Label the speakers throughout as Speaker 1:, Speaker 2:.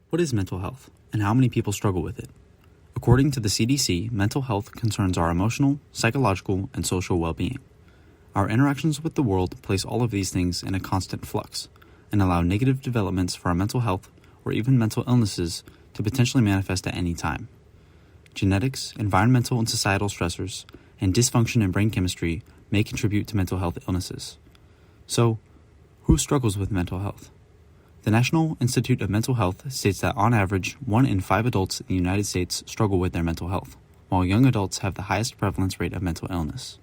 Speaker 1: What is mental health, and how many people struggle with it? According to the CDC, mental health concerns our emotional, psychological, and social well-being. Our interactions with the world place all of these things in a constant flux, and allow negative developments for our mental health or even mental illnesses to potentially manifest at any time. Genetics, environmental and societal stressors, and dysfunction in brain chemistry may contribute to mental health illnesses. So, who struggles with mental health? The National Institute of Mental Health states that on average, 1 in 5 adults in the United States struggle with their mental health, while young adults have the highest prevalence rate of mental illness.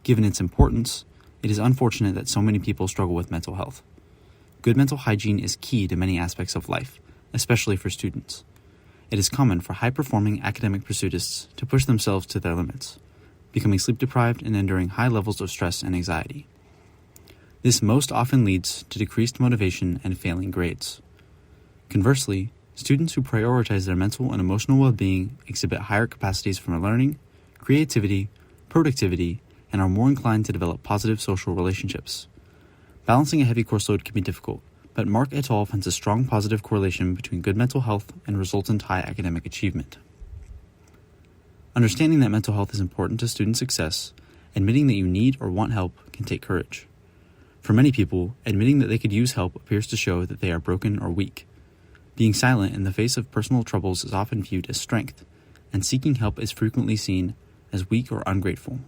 Speaker 1: Given its importance, it is unfortunate that so many people struggle with mental health. Good mental hygiene is key to many aspects of life, especially for students. It is common for high-performing academic pursuitists to push themselves to their limits, becoming sleep-deprived and enduring high levels of stress and anxiety. This most often leads to decreased motivation and failing grades. Conversely, students who prioritize their mental and emotional well-being exhibit higher capacities for learning, creativity, productivity, and are more inclined to develop positive social relationships. Balancing a heavy course load can be difficult, but Mark et al. Finds a strong positive correlation between good mental health and resultant high academic achievement. Understanding that mental health is important to student success, admitting that you need or want help can take courage. For many people, admitting that they could use help appears to show that they are broken or weak. Being silent in the face of personal troubles is often viewed as strength, and seeking help is frequently seen as weak or ungrateful.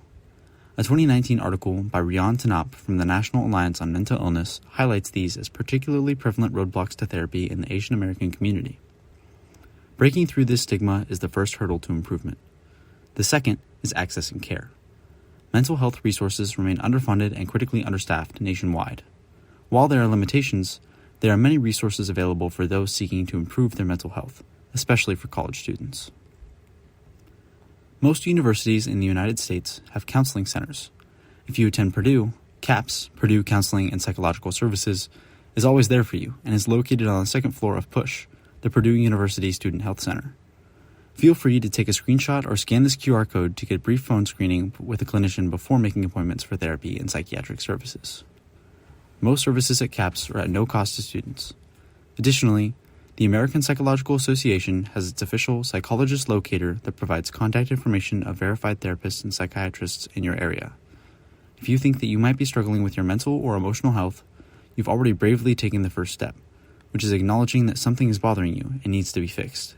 Speaker 1: A 2019 article by Rian Tanap from the National Alliance on Mental Illness highlights these as particularly prevalent roadblocks to therapy in the Asian American community. Breaking through this stigma is the first hurdle to improvement. The second is accessing care. Mental health resources remain underfunded and critically understaffed nationwide. While there are limitations, there are many resources available for those seeking to improve their mental health, especially for college students. Most universities in the United States have counseling centers. If you attend Purdue, CAPS, Purdue Counseling and Psychological Services, is always there for you and is located on the second floor of PUSH, the Purdue University Student Health Center. Feel free to take a screenshot or scan this QR code to get brief phone screening with a clinician before making appointments for therapy and psychiatric services. Most services at CAPS are at no cost to students. Additionally, the American Psychological Association has its official psychologist locator that provides contact information of verified therapists and psychiatrists in your area. If you think that you might be struggling with your mental or emotional health, you've already bravely taken the first step, which is acknowledging that something is bothering you and needs to be fixed.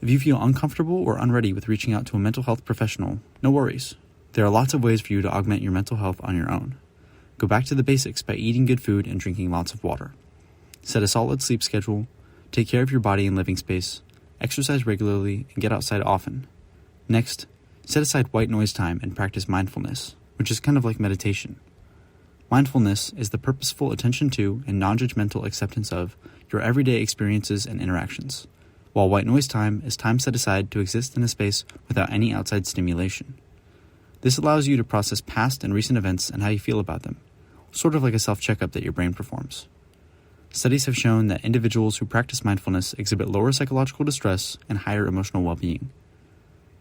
Speaker 1: If you feel uncomfortable or unready with reaching out to a mental health professional, no worries. There are lots of ways for you to augment your mental health on your own. Go back to the basics by eating good food and drinking lots of water. Set a solid sleep schedule, take care of your body and living space, exercise regularly, and get outside often. Next, set aside white noise time and practice mindfulness, which is kind of like meditation. Mindfulness is the purposeful attention to and non-judgmental acceptance of your everyday experiences and interactions, while white noise time is time set aside to exist in a space without any outside stimulation. This allows you to process past and recent events and how you feel about them, sort of like a self-checkup that your brain performs. Studies have shown that individuals who practice mindfulness exhibit lower psychological distress and higher emotional well-being.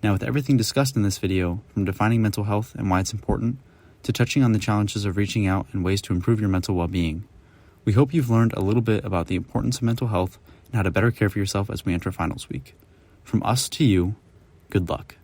Speaker 1: Now, with everything discussed in this video, from defining mental health and why it's important, to touching on the challenges of reaching out and ways to improve your mental well-being, we hope you've learned a little bit about the importance of mental health and how to better care for yourself as we enter finals week. From us to you, good luck.